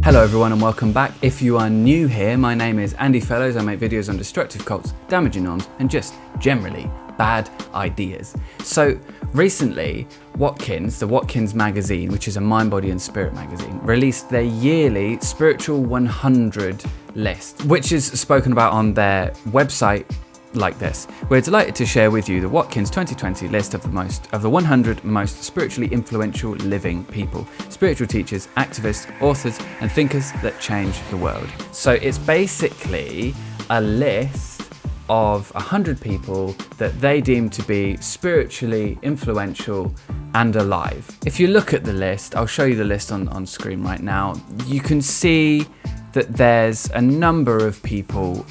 Hello everyone and welcome back. If you are new here, my name is Andy Fellows. I make videos on destructive cults, damaging norms, and just generally bad ideas. So recently, Watkins, the Watkins Magazine, which is a mind, body and spirit magazine, released their yearly Spiritual 100 list, which is spoken about on their website like this. We're delighted to share with you the Watkins 2020 list of the 100 most spiritually influential living people, spiritual teachers, activists, authors, and thinkers that change the world. So it's basically a list of 100 people that they deem to be spiritually influential and alive. If you look at the list, I'll show you the list on screen right now. You can see that there's a number of people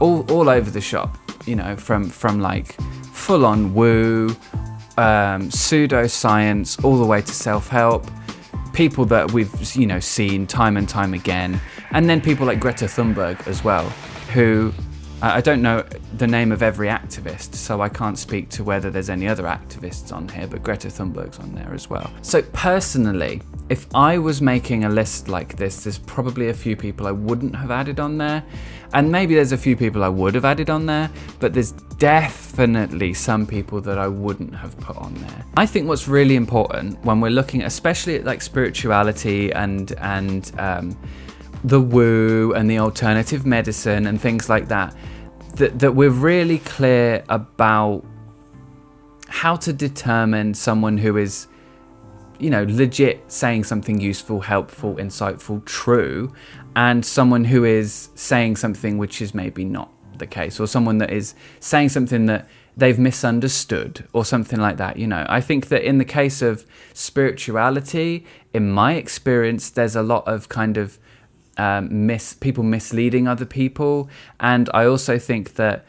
all over the shop, you know, from like full-on woo, pseudoscience, all the way to self-help, people that we've, you know, seen time and time again, and then people like Greta Thunberg as well, who I don't know the name of every activist, so I can't speak to whether there's any other activists on here, but Greta Thunberg's on there as well. So personally, if I was making a list like this, there's probably a few people I wouldn't have added on there, and maybe there's a few people I would have added on there, but there's definitely some people that I wouldn't have put on there. I think what's really important when we're looking especially at like spirituality and the woo and the alternative medicine and things like that we're really clear about how to determine someone who is, you know, legit saying something useful, helpful, insightful, true, and someone who is saying something which is maybe not the case, or someone that is saying something that they've misunderstood or something like that. You know, I think that in the case of spirituality, in my experience, there's a lot of kind of people misleading other people, and I also think that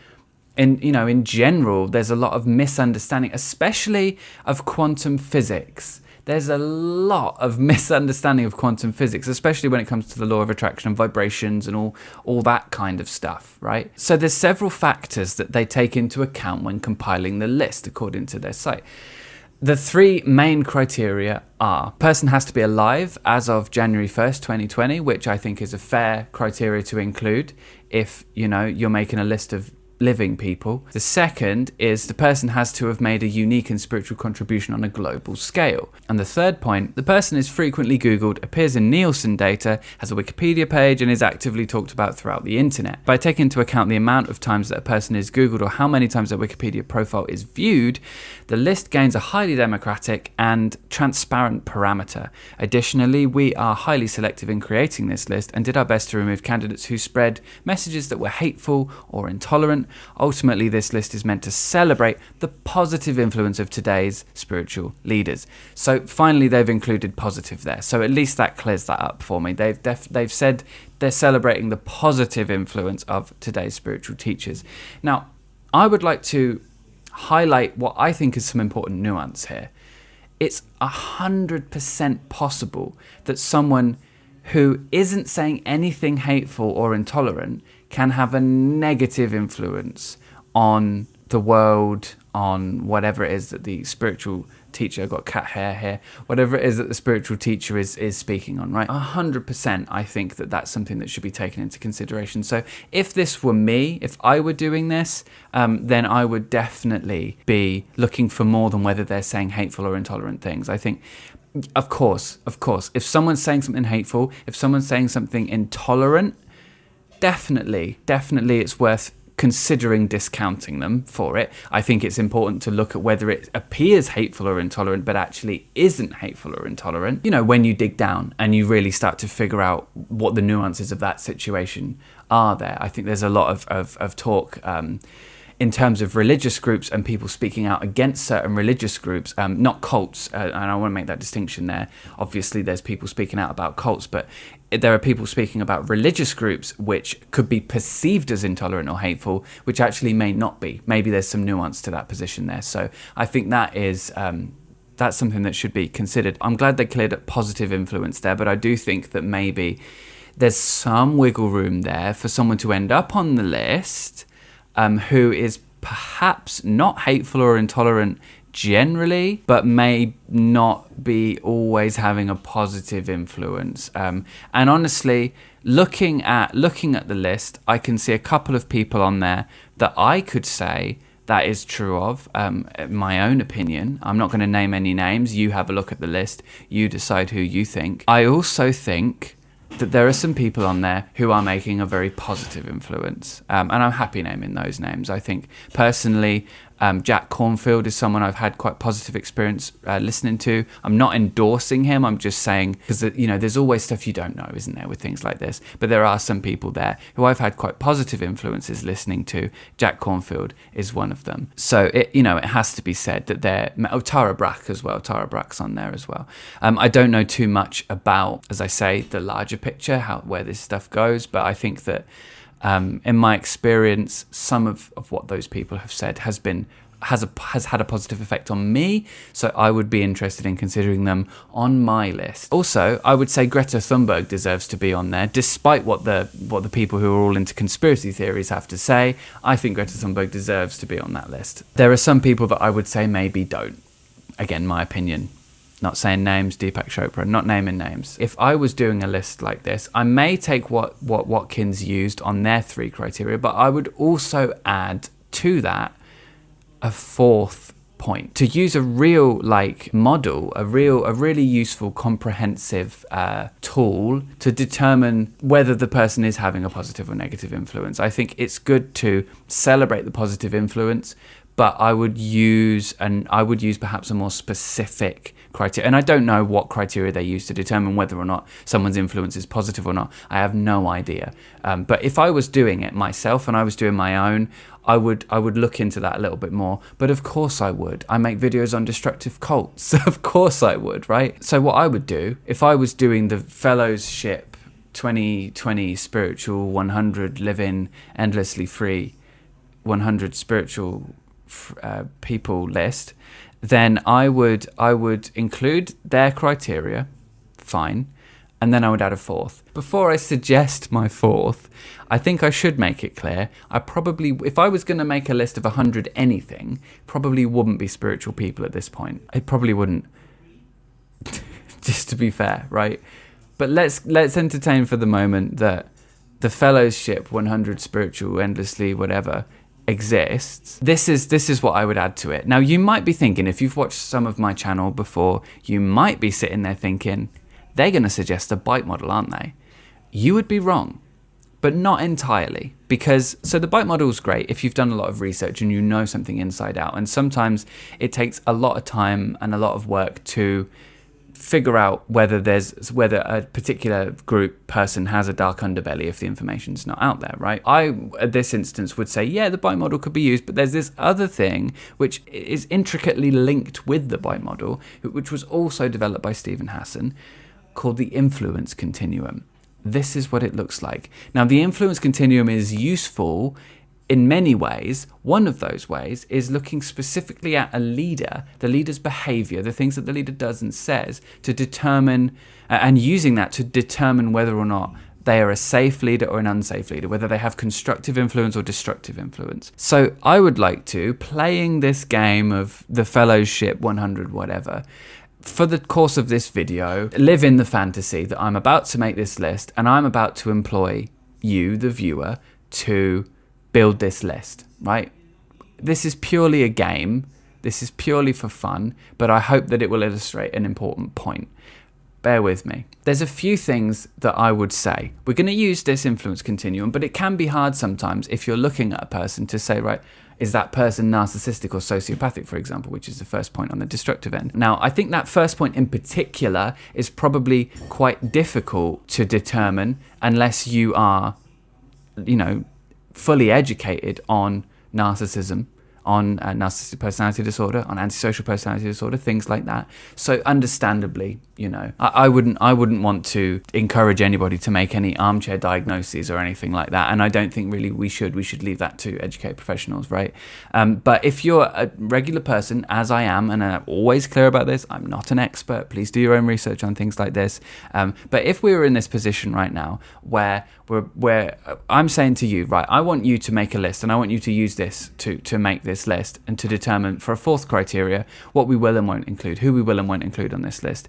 in general there's a lot of misunderstanding, especially of quantum physics. There's a lot of misunderstanding of quantum physics, especially when it comes to the law of attraction and vibrations and all that kind of stuff, right? So there's several factors that they take into account when compiling the list according to their site. The three main criteria are: person has to be alive as of January 1st, 2020, which I think is a fair criteria to include if, you know, you're making a list of living people. The second is the person has to have made a unique and spiritual contribution on a global scale. And the third point, the person is frequently Googled, appears in Nielsen data, has a Wikipedia page, and is actively talked about throughout the internet. By taking into account the amount of times that a person is Googled or how many times their Wikipedia profile is viewed, the list gains a highly democratic and transparent parameter. Additionally, we are highly selective in creating this list and did our best to remove candidates who spread messages that were hateful or intolerant. Ultimately, this list is meant to celebrate the positive influence of today's spiritual leaders. So finally, they've included positive there. So at least that clears that up for me. They've said they're celebrating the positive influence of today's spiritual teachers. Now, I would like to highlight what I think is some important nuance here. It's 100% possible that someone who isn't saying anything hateful or intolerant can have a negative influence on the world, on whatever it is that the spiritual teacher, I've got cat hair here, whatever it is that the spiritual teacher is speaking on, right? 100% I think that that's something that should be taken into consideration. So if this were me, if I were doing this, then I would definitely be looking for more than whether they're saying hateful or intolerant things. I think, of course, if someone's saying something hateful, if someone's saying something intolerant, definitely it's worth considering discounting them for it. I think it's important to look at whether it appears hateful or intolerant but actually isn't hateful or intolerant. You know, when you dig down and you really start to figure out what the nuances of that situation are there. I think there's a lot of talk in terms of religious groups and people speaking out against certain religious groups, not cults, and I want to make that distinction there. Obviously, there's people speaking out about cults, but there are people speaking about religious groups which could be perceived as intolerant or hateful, which actually may not be. Maybe there's some nuance to that position there. So I think that is that's something that should be considered. I'm glad they cleared up positive influence there, but I do think that maybe there's some wiggle room there for someone to end up on the list who is perhaps not hateful or intolerant generally, but may not be always having a positive influence. And honestly, looking at the list, I can see a couple of people on there that I could say that is true of. My own opinion. I'm not going to name any names. You have a look at the list. You decide who you think. I also think that there are some people on there who are making a very positive influence. And I'm happy naming those names. I think personally, Jack Cornfield is someone I've had quite positive experience listening to. I'm not endorsing him. I'm just saying, because there's always stuff you don't know, isn't there, with things like this. But there are some people there who I've had quite positive influences listening to. Jack Cornfield is one of them. So it has to be said that Tara Brach as well. Tara Brach's on there as well. I don't know too much about, as I say, the larger picture, where this stuff goes, but I think that in my experience, some of what those people have said has had a positive effect on me, so I would be interested in considering them on my list. Also, I would say Greta Thunberg deserves to be on there, despite what the people who are all into conspiracy theories have to say. I think Greta Thunberg deserves to be on that list. There are some people that I would say maybe don't. Again, my opinion. Not saying names, Deepak Chopra, not naming names. If I was doing a list like this, I may take what Watkins used on their 3 criteria, but I would also add to that a 4th point. To use a real model, a really useful, comprehensive tool to determine whether the person is having a positive or negative influence. I think it's good to celebrate the positive influence, but I would use perhaps a more specific criteria. And I don't know what criteria they use to determine whether or not someone's influence is positive or not. I have no idea. But if I was doing it myself and I was doing my own, I would look into that a little bit more. But of course I would. I make videos on destructive cults. Of course I would, right? So what I would do, if I was doing the Fellowship 2020 Spiritual 100 Living Endlessly Free 100 Spiritual people list, then I would include their criteria, fine, and then I would add a 4th. Before I suggest my 4th, I think I should make it clear, if I was going to make a list of 100 anything, probably wouldn't be spiritual people at this point. It probably wouldn't, just to be fair, right? But let's entertain for the moment that the Fellowship 100 Spiritual Endlessly whatever exists. This is what I would add to it. Now, you might be thinking, if you've watched some of my channel before, you might be sitting there thinking, they're going to suggest a bite model, aren't they? You would be wrong, but not entirely. Because, so the bite model is great if you've done a lot of research and you know something inside out. And sometimes it takes a lot of time and a lot of work to figure out whether a particular group person has a dark underbelly if the information's not out there, right? I, at this instance, would say, yeah, the bite model could be used, but there's this other thing which is intricately linked with the bite model, which was also developed by Stephen Hassan, called the influence continuum. This is what it looks like. Now, the influence continuum is useful in many ways. One of those ways is looking specifically at a leader, the leader's behavior, the things that the leader does and says, to determine, and using that to determine whether or not they are a safe leader or an unsafe leader, whether they have constructive influence or destructive influence. So I would like to, playing this game of the Fellowship 100 whatever, for the course of this video, live in the fantasy that I'm about to make this list and I'm about to employ you, the viewer, to build this list, right? This is purely a game. This is purely for fun, but I hope that it will illustrate an important point. Bear with me. There's a few things that I would say. We're going to use this influence continuum, but it can be hard sometimes if you're looking at a person to say, right, is that person narcissistic or sociopathic, for example, which is the first point on the destructive end. Now, I think that first point in particular is probably quite difficult to determine unless you are, fully educated on narcissism, on narcissistic personality disorder, on antisocial personality disorder, things like that. So understandably, I wouldn't want to encourage anybody to make any armchair diagnoses or anything like that. And I don't think really we should leave that to educated professionals, right? But if you're a regular person, as I am, and I'm always clear about this, I'm not an expert. Please do your own research on things like this. But if we were in this position right now where I'm saying to you, right, I want you to make a list and I want you to use this to make this this list, and to determine for a fourth criteria what we will and won't include, who we will and won't include on this list.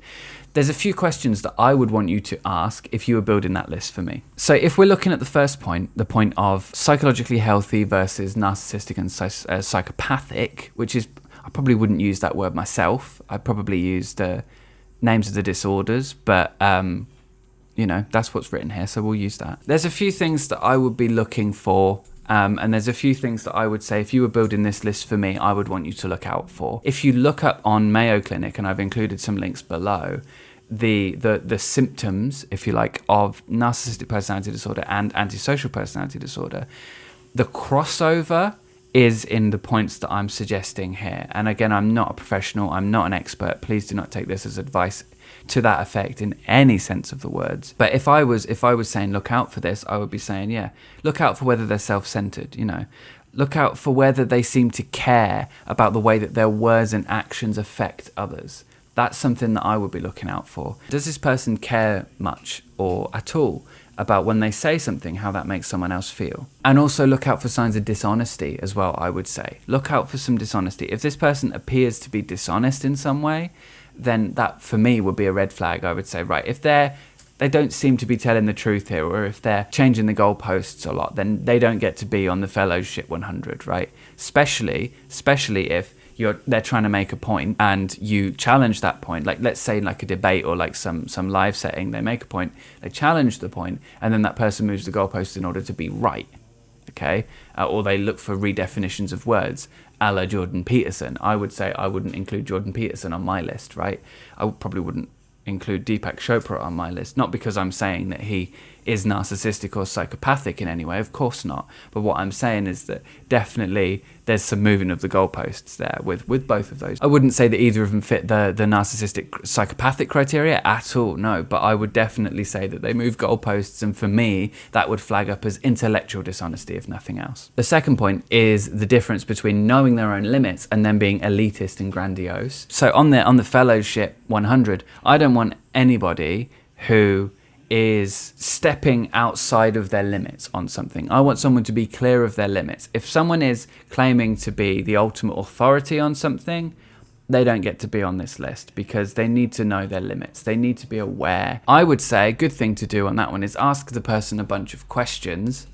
There's a few questions that I would want you to ask if you were building that list for me. So if we're looking at the first point, the point of psychologically healthy versus narcissistic and psychopathic, which is, I probably wouldn't use that word myself. I'd probably use the names of the disorders, but that's what's written here, so we'll use that. There's a few things that I would be looking for, and there's a few things that I would say if you were building this list for me, I would want you to look out for. If you look up on Mayo Clinic, and I've included some links below, the symptoms, if you like, of narcissistic personality disorder and antisocial personality disorder, the crossover is in the points that I'm suggesting here. And again, I'm not a professional, I'm not an expert. Please do not take this as advice to that effect in any sense of the words. But if I was saying look out for this, I would be saying, look out for whether they're self-centered, look out for whether they seem to care about the way that their words and actions affect others. That's something that I would be looking out for. Does this person care much or at all about when they say something, how that makes someone else feel? And also look out for signs of dishonesty as well, I would say. Look out for some dishonesty. If this person appears to be dishonest in some way, then that for me would be a red flag. I would say, right, if they don't seem to be telling the truth here, or if they're changing the goalposts a lot, then they don't get to be on the Fellowship 100, right? Especially if they're trying to make a point and you challenge that point. Like, let's say like a debate or like some live setting, they make a point, they challenge the point, and then that person moves the goalposts in order to be right, okay? Or they look for redefinitions of words, a la Jordan Peterson. I would say I wouldn't include Jordan Peterson on my list, right? I probably wouldn't include Deepak Chopra on my list, not because I'm saying that he is narcissistic or psychopathic in any way, of course not. But what I'm saying is that definitely there's some moving of the goalposts there with both of those. I wouldn't say that either of them fit the narcissistic psychopathic criteria at all, no, but I would definitely say that they move goalposts, and for me, that would flag up as intellectual dishonesty, if nothing else. The second point is the difference between knowing their own limits and then being elitist and grandiose. So on the Fellowship 100, I don't want anybody who is stepping outside of their limits on something. I want someone to be clear of their limits. If someone is claiming to be the ultimate authority on something, they don't get to be on this list because they need to know their limits. They need to be aware. I would say a good thing to do on that one is ask the person a bunch of questions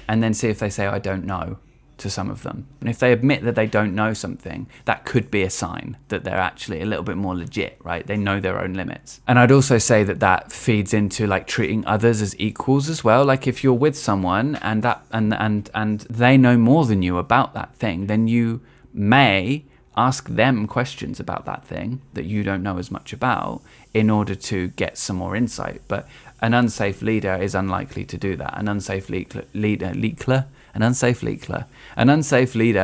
and then see if they say, I don't know, to some of them. And if they admit that they don't know something, that could be a sign that they're actually a little bit more legit, right? They know their own limits. And I'd also say that feeds into like treating others as equals as well. Like if you're with someone and they know more than you about that thing, then you may ask them questions about that thing that you don't know as much about in order to get some more insight. But an unsafe leader is unlikely to do that. An unsafe leader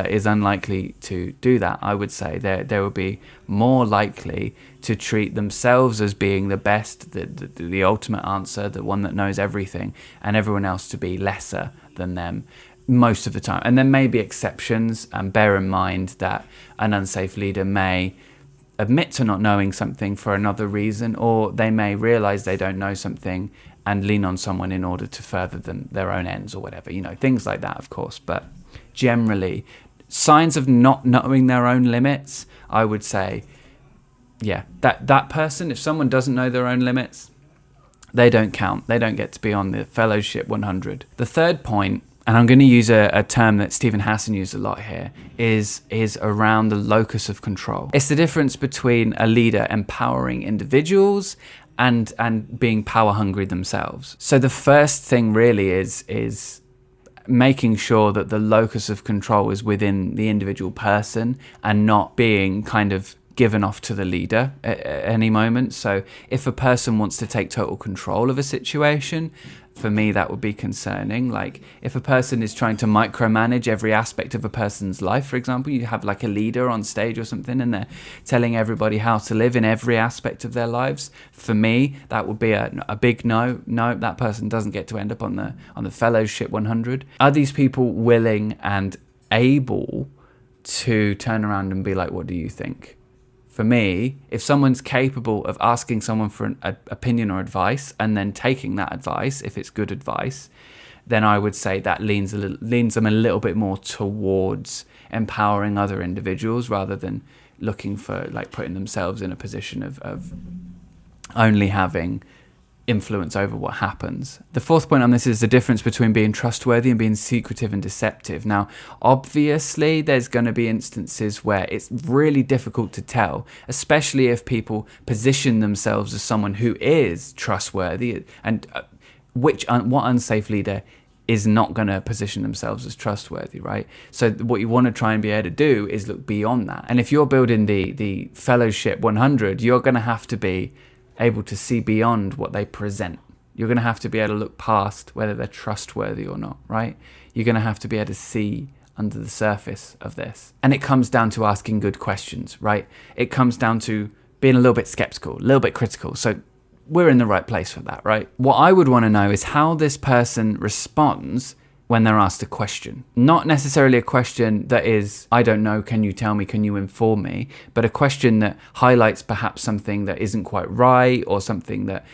is unlikely to do that. I would say they will be more likely to treat themselves as being the best, the ultimate answer, the one that knows everything, and everyone else to be lesser than them most of the time. And there may be exceptions, and bear in mind that an unsafe leader may admit to not knowing something for another reason, or they may realize they don't know something and lean on someone in order to further their own ends or whatever, things like that, of course. But generally, signs of not knowing their own limits, I would say, that person, if someone doesn't know their own limits, they don't count. They don't get to be on the Fellowship 100. The third point, and I'm going to use a term that Stephen Hassan used a lot here, is around the locus of control. It's the difference between a leader empowering individuals and being power hungry themselves. So the first thing really is making sure that the locus of control is within the individual person and not being kind of given off to the leader at any moment. So if a person wants to take total control of a situation, for me that would be concerning. Like if a person is trying to micromanage every aspect of a person's life, for example, you have like a leader on stage or something and they're telling everybody how to live in every aspect of their lives, for me that would be a big no. That person doesn't get to end up on the Fellowship 100. Are these people willing and able to turn around and be like, what do you think? For me, if someone's capable of asking someone for an opinion or advice and then taking that advice, if it's good advice, then I would say that leans them a little bit more towards empowering other individuals rather than looking for like putting themselves in a position of only having influence over what happens. The fourth point on this is the difference between being trustworthy and being secretive and deceptive. Now, obviously, there's going to be instances where it's really difficult to tell, especially if people position themselves as someone who is trustworthy, and what unsafe leader is not going to position themselves as trustworthy, right? So what you want to try and be able to do is look beyond that. And if you're building the Fellowship 100, you're going to have to be able to see beyond what they present. You're going to have to be able to look past whether they're trustworthy or not, right? You're going to have to be able to see under the surface of this. And it comes down to asking good questions, right? It comes down to being a little bit skeptical, a little bit critical. So we're in the right place for that, right? What I would want to know is how this person responds when they're asked a question. Not necessarily a question that is, I don't know, can you tell me, can you inform me? But a question that highlights perhaps something that isn't quite right, or something that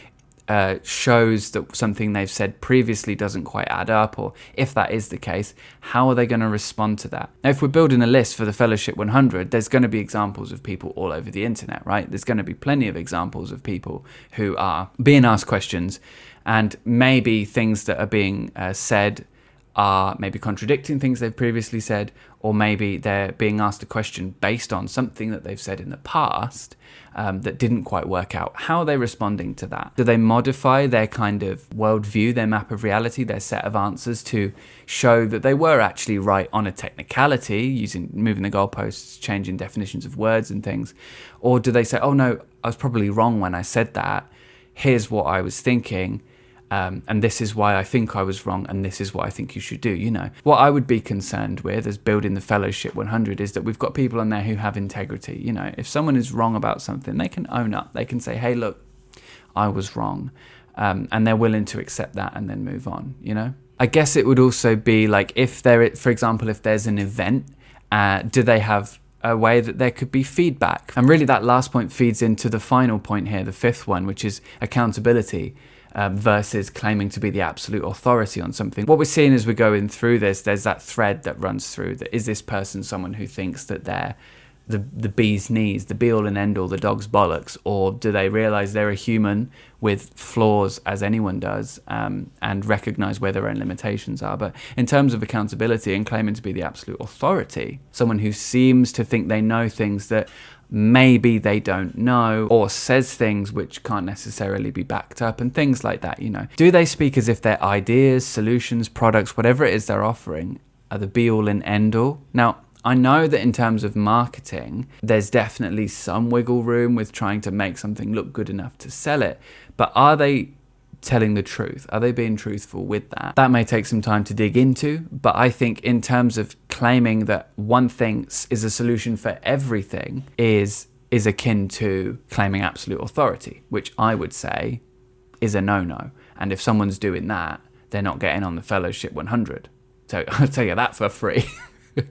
shows that something they've said previously doesn't quite add up, or if that is the case, how are they going to respond to that? Now, if we're building a list for the Fellowship 100, there's going to be examples of people all over the internet, right? There's going to be plenty of examples of people who are being asked questions, and maybe things that are being said are maybe contradicting things they've previously said, or maybe they're being asked a question based on something that they've said in the past that didn't quite work out. How are they responding to that? Do they modify their kind of worldview, their map of reality, their set of answers to show that they were actually right on a technicality, moving the goalposts, changing definitions of words and things? Or do they say, oh no, I was probably wrong when I said that, here's what I was thinking, and this is why I think I was wrong, and this is what I think you should do, you know. What I would be concerned with as building the Fellowship 100 is that we've got people on there who have integrity. You know, if someone is wrong about something, they can own up. They can say, hey, look, I was wrong. And they're willing to accept that and then move on, you know. I guess it would also be like, if for example, if there's an event, do they have a way that there could be feedback? And really that last point feeds into the final point here, the fifth one, which is accountability. Versus claiming to be the absolute authority on something. What we're seeing as we're going through this, there's that thread that runs through that. Is this person someone who thinks that they're the bee's knees, the be all and end all, the dog's bollocks, or do they realize they're a human with flaws as anyone does, and recognize where their own limitations are? But in terms of accountability and claiming to be the absolute authority, someone who seems to think they know things that maybe they don't know, or says things which can't necessarily be backed up, and things like that, you know. Do they speak as if their ideas, solutions, products, whatever it is they're offering, are the be all and end all? Now, I know that in terms of marketing, there's definitely some wiggle room with trying to make something look good enough to sell it, but are they telling the truth? Are they being truthful with that? That may take some time to dig into, but I think in terms of claiming that one thing is a solution for everything is akin to claiming absolute authority, which I would say is a no-no. And if someone's doing that, they're not getting on the Fellowship 100. So I'll tell you that for free.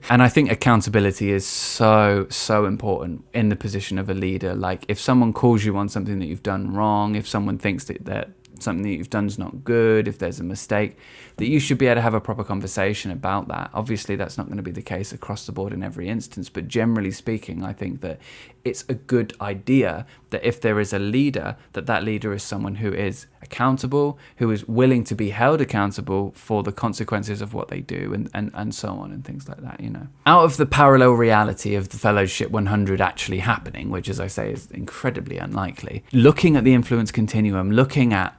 And I think accountability is so important in the position of a leader. Like, if someone calls you on something that you've done wrong, if someone thinks that something that you've done is not good, if there's a mistake, that you should be able to have a proper conversation about that. Obviously, that's not going to be the case across the board in every instance, but generally speaking, I think that it's a good idea that if there is a leader, that leader is someone who is accountable, who is willing to be held accountable for the consequences of what they do, and so on, and things like that, you know. Out of the parallel reality of the Fellowship 100 actually happening, which, as I say, is incredibly unlikely, looking at the influence continuum, looking at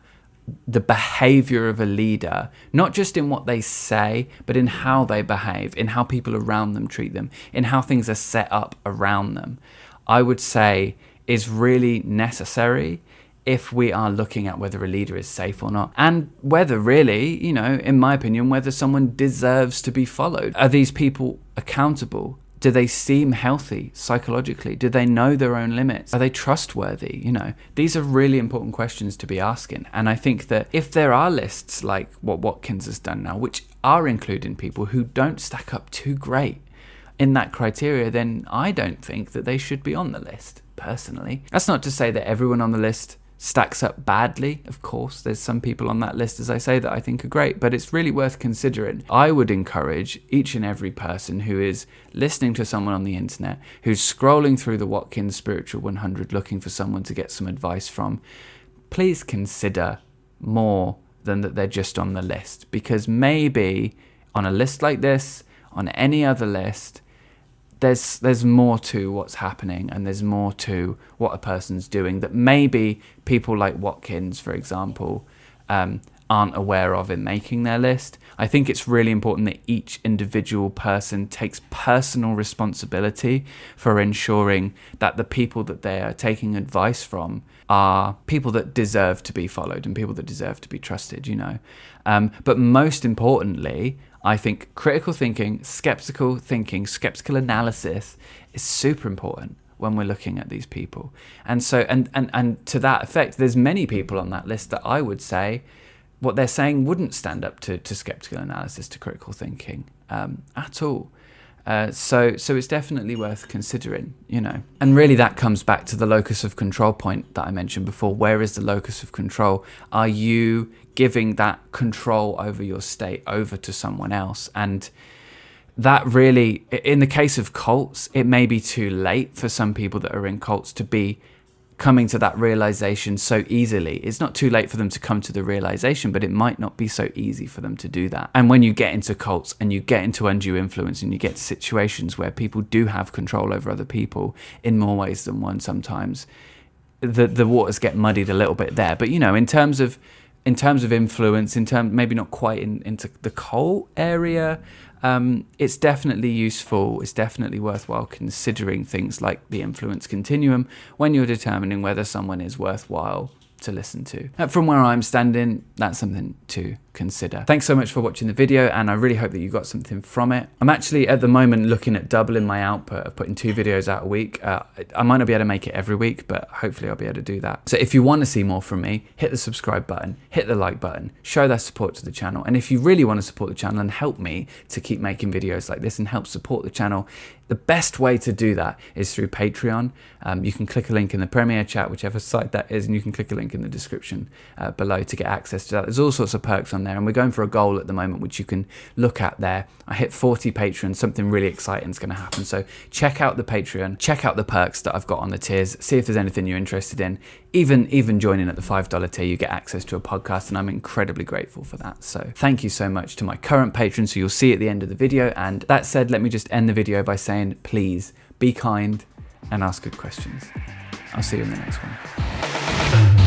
the behavior of a leader, not just in what they say, but in how they behave, in how people around them treat them, in how things are set up around them, I would say is really necessary if we are looking at whether a leader is safe or not, and whether really, you know, in my opinion, whether someone deserves to be followed. Are these people accountable? Do they seem healthy psychologically? Do they know their own limits? Are they trustworthy? You know, these are really important questions to be asking. And I think that if there are lists like what Watkins has done now, which are including people who don't stack up too great in that criteria, then I don't think that they should be on the list, personally. That's not to say that everyone on the list stacks up badly. Of course, there's some people on that list, as I say, that I think are great, but it's really worth considering. I would encourage each and every person who is listening to someone on the internet, who's scrolling through the Watkins Spiritual 100 looking for someone to get some advice from, please consider more than that they're just on the list. Because maybe on a list like this, on any other list, there's more to what's happening, and there's more to what a person's doing that maybe people like Watkins, for example, aren't aware of in making their list. I think it's really important that each individual person takes personal responsibility for ensuring that the people that they are taking advice from are people that deserve to be followed and people that deserve to be trusted, you know. But most importantly, I think critical thinking, skeptical analysis is super important when we're looking at these people. And so, and to that effect, there's many people on that list that I would say what they're saying wouldn't stand up to skeptical analysis, to critical thinking at all. So it's definitely worth considering, you know. And really that comes back to the locus of control point that I mentioned before. Where is the locus of control? Are you giving that control over your state over to someone else? And that really, in the case of cults, it may be too late for some people that are in cults to be coming to that realization so easily. It's not too late for them to come to the realization, but it might not be so easy for them to do that. And when you get into cults and you get into undue influence and you get to situations where people do have control over other people in more ways than one sometimes, the waters get muddied a little bit there. But, you know, in terms of influence, maybe not quite into the cult area, it's definitely useful. It's definitely worthwhile considering things like the influence continuum when you're determining whether someone is worthwhile to listen to. From where I'm standing, that's something to consider. Thanks so much for watching the video, and I really hope that you got something from it. I'm actually at the moment looking at doubling my output of putting 2 videos out a week. I might not be able to make it every week, but hopefully I'll be able to do that. So if you want to see more from me, hit the subscribe button, hit the like button, show that support to the channel. And if you really want to support the channel and help me to keep making videos like this and help support the channel, the best way to do that is through Patreon. You can click a link in the Premiere chat, whichever site that is, and you can click a link in the description below to get access to that. There's all sorts of perks on there, and we're going for a goal at the moment, which you can look at there. I hit 40 patrons, something really exciting is going to happen. So check out the Patreon, check out the perks that I've got on the tiers, see if there's anything you're interested in. Even joining at the $5 tier, you get access to a podcast, and I'm incredibly grateful for that. So thank you so much to my current patrons, who you'll see at the end of the video. And that said, let me just end the video by saying, please be kind and ask good questions. I'll see you in the next one.